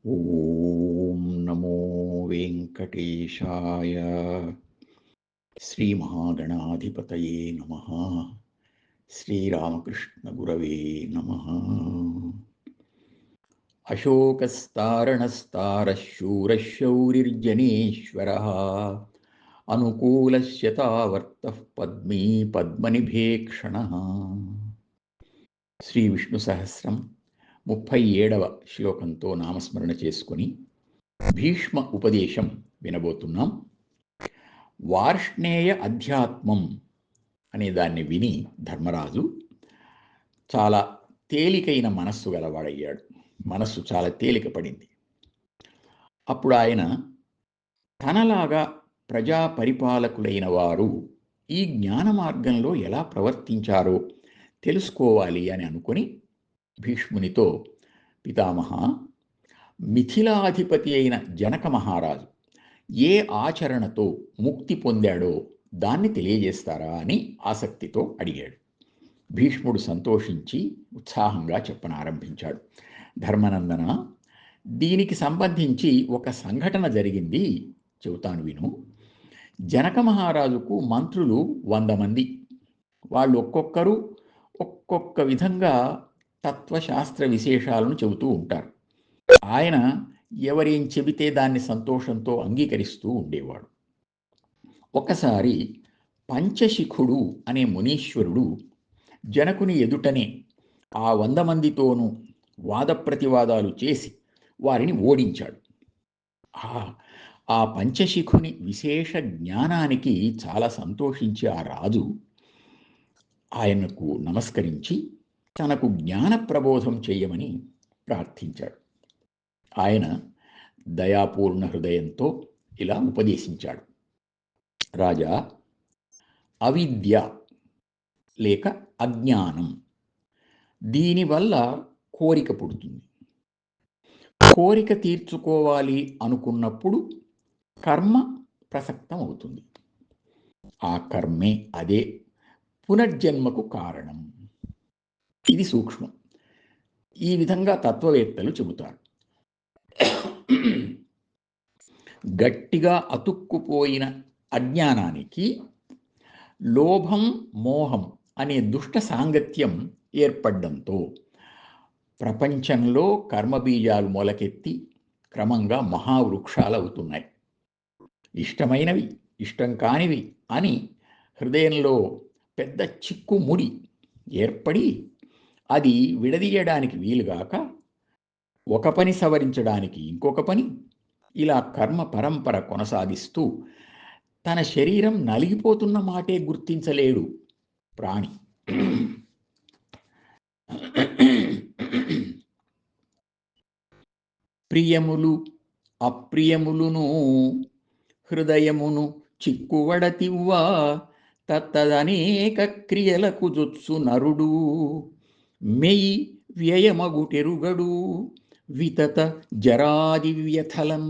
ఓం నమో వెంకటేశాయ. శ్రీమహాగణాధిపతయే నమః. శ్రీరామకృష్ణగురవే నమః. అశోకస్తారణస్తారశూరశౌరిర్జనేశ్వరः అనుకూలస్య తావర్తః పద్మీ పద్మనిభేక్షణः. శ్రీ విష్ణు సహస్రం 37వ శ్లోకంతో నామస్మరణ చేసుకొని భీష్మ ఉపదేశం వినబోతున్నాం. వార్ష్ణేయ అధ్యాత్మం అనే దాన్ని విని ధర్మరాజు చాలా తేలికైన మనస్సు గలవాడయ్యాడు. మనస్సు చాలా తేలిక పడింది. అప్పుడు ఆయన తనలాగా ప్రజా పరిపాలకులైన వారు ఈ జ్ఞాన మార్గంలో ఎలా ప్రవర్తించారో తెలుసుకోవాలి అని అనుకుని భీష్మునితో, పితామహ, మిథిలాధిపతి అయిన జనక మహారాజు ఏ ఆచరణతో ముక్తి పొందాడో దాన్ని తెలియజేస్తారా అని ఆసక్తితో అడిగాడు. భీష్ముడు సంతోషించి ఉత్సాహంగా చెప్పనారంభించాడు. ధర్మనందన, దీనికి సంబంధించి ఒక సంఘటన జరిగింది, చెబుతాను విను. జనక మహారాజుకు మంత్రులు 100 మంది. వాళ్ళు ఒక్కొక్కరు ఒక్కొక్క విధంగా తత్వశాస్త్ర విశేషాలను చెబుతూ ఉంటారు. ఆయన ఎవరేం చెబితే దాన్ని సంతోషంతో అంగీకరిస్తూ ఉండేవాడు. ఒకసారి పంచశిఖుడు అనే మునీశ్వరుడు జనకుని ఎదుటనే ఆ 100 మందితోనూ వాద ప్రతివాదాలు చేసి వారిని ఓడించాడు. ఆ పంచశిఖుని విశేష జ్ఞానానికి చాలా సంతోషించి ఆ రాజు ఆయనకు నమస్కరించి తనకు జ్ఞాన ప్రబోధం చేయమని ప్రార్థించాడు. ఆయన దయాపూర్ణ హృదయంతో ఇలా ఉపదేశించాడు. రాజా, అవిద్య లేక అజ్ఞానం, దీనివల్ల కోరిక పుడుతుంది. కోరిక తీర్చుకోవాలి అనుకున్నప్పుడు కర్మ ప్రసక్తం అవుతుంది. ఆ కర్మే అదే పునర్జన్మకు కారణం. ఇది సూక్ష్మం. ఈ విధంగా తత్వవేత్తలు చెబుతారు. గట్టిగా అతుక్కుపోయిన అజ్ఞానానికి లోభం, మోహం అనే దుష్ట సాంగత్యం ఏర్పడడంతో ప్రపంచంలో కర్మబీజాలు మొలకెత్తి క్రమంగా మహావృక్షాలు అవుతున్నాయి. ఇష్టమైనవి, ఇష్టం కానివి అని హృదయంలో పెద్ద చిక్కుముడి ఏర్పడి అది విడదీయడానికి వీలుగాక ఒక పని సవరించడానికి ఇంకొక పని, ఇలా కర్మ పరంపర కొనసాగిస్తూ తన శరీరం నలిగిపోతున్న మాటే గుర్తించలేడు ప్రాణి. ప్రియములు అప్రియములును హృదయమును చిక్కువడతివ్వా తత్తదనేక క్రియలకు జొత్సు నరుడు మెయి వ్యయమగుటెరుగడు వితత జరాదివ్యథలం.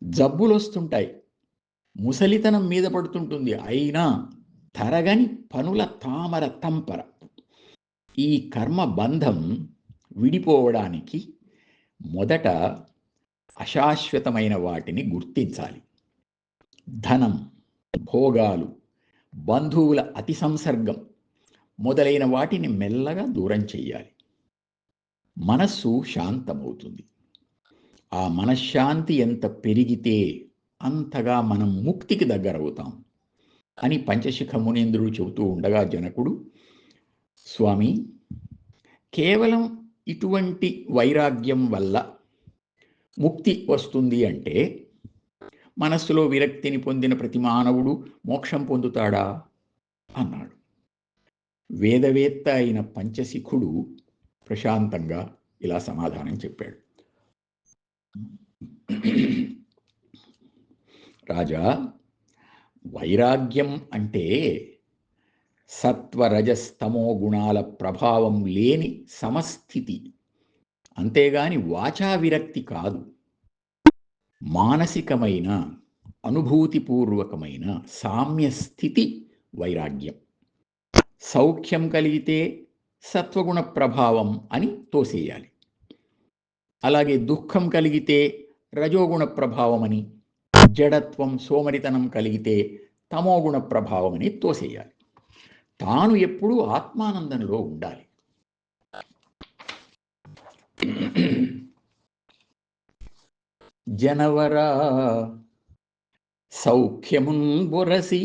జబ్బులొస్తుంటాయి, ముసలితనం మీద పడుతుంటుంది, అయినా తరగని పనుల తామర తంపర. ఈ కర్మ బంధం విడిపోవడానికి మొదట అశాశ్వతమైన వాటిని గుర్తించాలి. ధనం, భోగాలు, బంధువుల అతి సంసర్గం మొదలైన వాటిని మెల్లగా దూరం చెయ్యాలి. మనస్సు శాంతమవుతుంది. ఆ మనశ్శాంతి ఎంత పెరిగితే అంతగా మనం ముక్తికి దగ్గరవుతాం అని పంచశిఖ మునీంద్రుడు చెబుతూ ఉండగా జనకుడు, స్వామి, కేవలం ఇటువంటి వైరాగ్యం వల్ల ముక్తి వస్తుంది అంటే మనస్సులో విరక్తిని పొందిన ప్రతి మానవుడు మోక్షం పొందుతాడా అన్నాడు. వేదవేత్త అయిన పంచశిఖుడు ప్రశాంతంగా ఇలా సమాధానం చెప్పాడు. రాజా, వైరాగ్యం అంటే సత్వరజస్తమో గుణాల ప్రభావం లేని సమస్థితి, అంతేగాని వాచా విరక్తి కాదు. మానసికమైన అనుభూతిపూర్వకమైన సామ్యస్థితి వైరాగ్యం. సౌఖ్యం కలిగితే సత్వగుణ ప్రభావం అని తోసేయాలి. అలాగే దుఃఖం కలిగితే రజోగుణ ప్రభావమని, జడత్వం సోమరితనం కలిగితే తమోగుణ ప్రభావమని తోసేయాలి. తాను ఎప్పుడూ ఆత్మానందంలో ఉండాలి. జనవరా సౌఖ్యమున్ బొరసి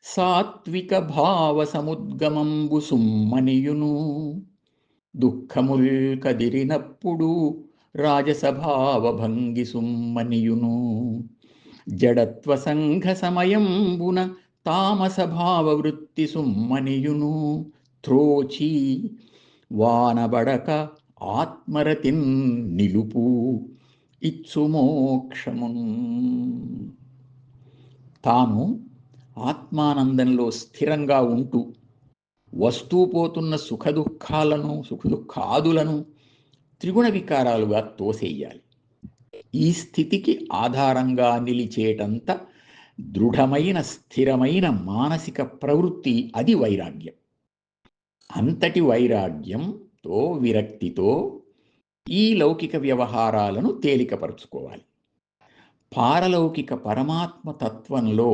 సాత్విక భావ సముద్గమంబు సుమ్మనియును, దుఃఖముల్ కదిరినప్పుడు రాజసభావ భంగి సుమ్మనియును, జడత్వ సంఘ సమయంబున తామసభావ వృత్తి సుమ్మనియును, త్రోచి వానబడక ఆత్మరతిన్ నిలుపు ఇచ్చుమోక్షమున్. తాను ఆత్మానందంలో స్థిరంగా ఉంటూ వస్తూపోతున్న సుఖదుఖాదులను త్రిగుణ వికారాలుగా తోసేయాలి. ఈ స్థితికి ఆధారంగా నిలిచేటంత దృఢమైన స్థిరమైన మానసిక ప్రవృత్తి అది వైరాగ్యం. అంతటి వైరాగ్యంతో విరక్తితో ఈ లౌకిక వ్యవహారాలను తేలికపరుచుకోవాలి. పారలౌకిక పరమాత్మ తత్వంలో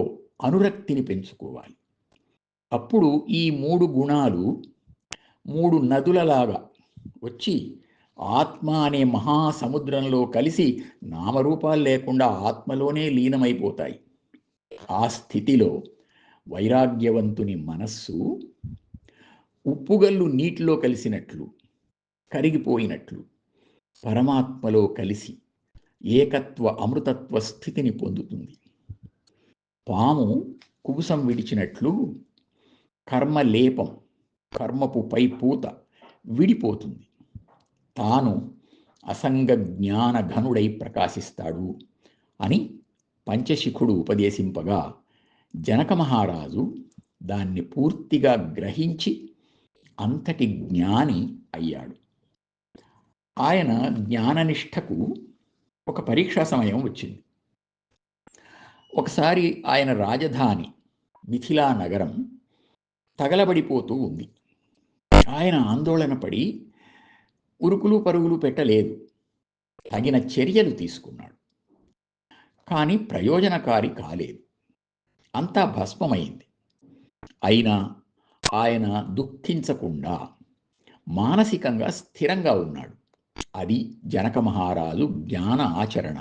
అనురక్తిని పెంచుకోవాలి. అప్పుడు ఈ 3 గుణాలు 3 నదులలాగా వచ్చి ఆత్మ అనే మహాసముద్రంలో కలిసి నామరూపాలు లేకుండా ఆత్మలోనే లీనమైపోతాయి. ఆ స్థితిలో వైరాగ్యవంతుని మనస్సు ఉప్పుగల్లు నీటిలో కలిసినట్లు, కరిగిపోయినట్లు పరమాత్మలో కలిసి ఏకత్వ అమృతత్వ స్థితిని పొందుతుంది. పాము కుబుసం విడిచినట్లు కర్మలేపం, కర్మపు పై పూత విడిపోతుంది. తాను అసంగ జ్ఞాన ఘనుడై ప్రకాశిస్తాడు అని పంచశిఖుడు ఉపదేశింపగా జనక మహారాజు దాన్ని పూర్తిగా గ్రహించి అంతటి జ్ఞాని అయ్యాడు. ఆయన జ్ఞాననిష్టకు ఒక పరీక్షా సమయం వచ్చింది. ఒకసారి ఆయన రాజధాని మిథిలా నగరం తగలబడిపోతూ ఉంది. ఆయన ఆందోళన పడి ఉరుకులు పరుగులు పెట్టలేదు, తగిన చర్యలు తీసుకున్నాడు. కానీ ప్రయోజనకారి కాలేదు, అంతా భస్మమైంది. అయినా ఆయన దుఃఖించకుండా మానసికంగా స్థిరంగా ఉన్నాడు. అది జనక మహారాజు జ్ఞాన ఆచరణ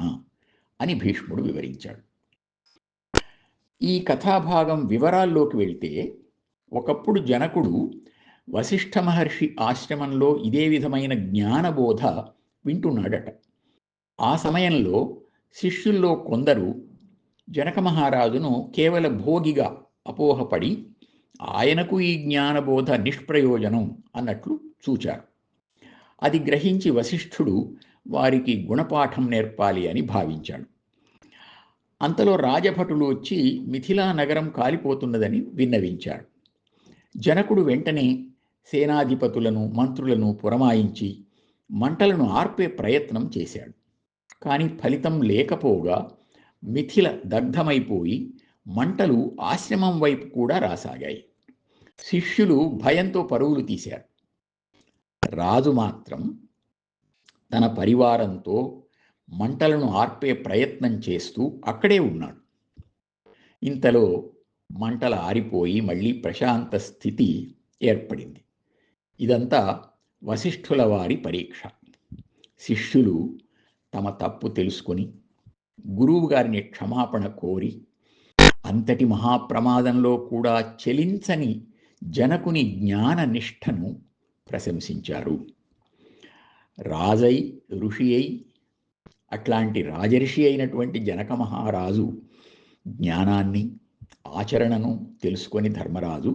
అని భీష్ముడు వివరించాడు. ఈ కథాభాగం వివరాల్లోకి వెళ్తే, ఒకప్పుడు జనకుడు వశిష్ఠ మహర్షి ఆశ్రమంలో ఇదే విధమైన జ్ఞానబోధ వింటున్నాడట. ఆ సమయంలో శిష్యుల్లో కొందరు జనక మహారాజును కేవల భోగిగా అపోహపడి ఆయనకు ఈ జ్ఞానబోధ నిష్ప్రయోజనం అన్నట్లు చూచారు. అది గ్రహించి వశిష్ఠుడు వారికి గుణపాఠం నేర్పాలి అని భావించాడు. అంతలో రాజభటులు వచ్చి మిథిలా నగరం కాలిపోతున్నదని విన్నవించాడు. జనకుడు వెంటనే సేనాధిపతులను మంత్రులను పురమాయించి మంటలను ఆర్పే ప్రయత్నం చేశాడు. కానీ ఫలితం లేకపోగా మిథిల దగ్ధమైపోయి మంటలు ఆశ్రమం వైపు కూడా రాసాగాయి. శిష్యులు భయంతో పరుగులు తీశారు. రాజు మాత్రం తన పరివారంతో మంటలను ఆర్పే ప్రయత్నం చేస్తూ అక్కడే ఉన్నాడు. ఇంతలో మంటలు ఆరిపోయి మళ్ళీ ప్రశాంత స్థితి ఏర్పడింది. ఇదంతా వశిష్ఠుల వారి పరీక్ష. శిష్యులు తమ తప్పు తెలుసుకొని గురువు గారిని క్షమాపణ కోరి అంతటి మహాప్రమాదంలో కూడా చెలించని జనకుని జ్ఞాన నిష్టను ప్రశంసించారు. రాజై ఋషి అయి అట్లాంటి రాజర్షి అయినటువంటి జనక మహారాజు జ్ఞానాన్ని ఆచరణను తెలుసుకొని ధర్మరాజు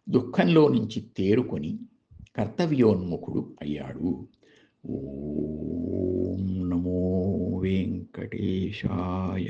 దుఃఖంలో నుంచి తేరుకొని కర్తవ్యోన్ముఖుడు అయ్యాడు. ఓం నమో వెంకటేశాయ.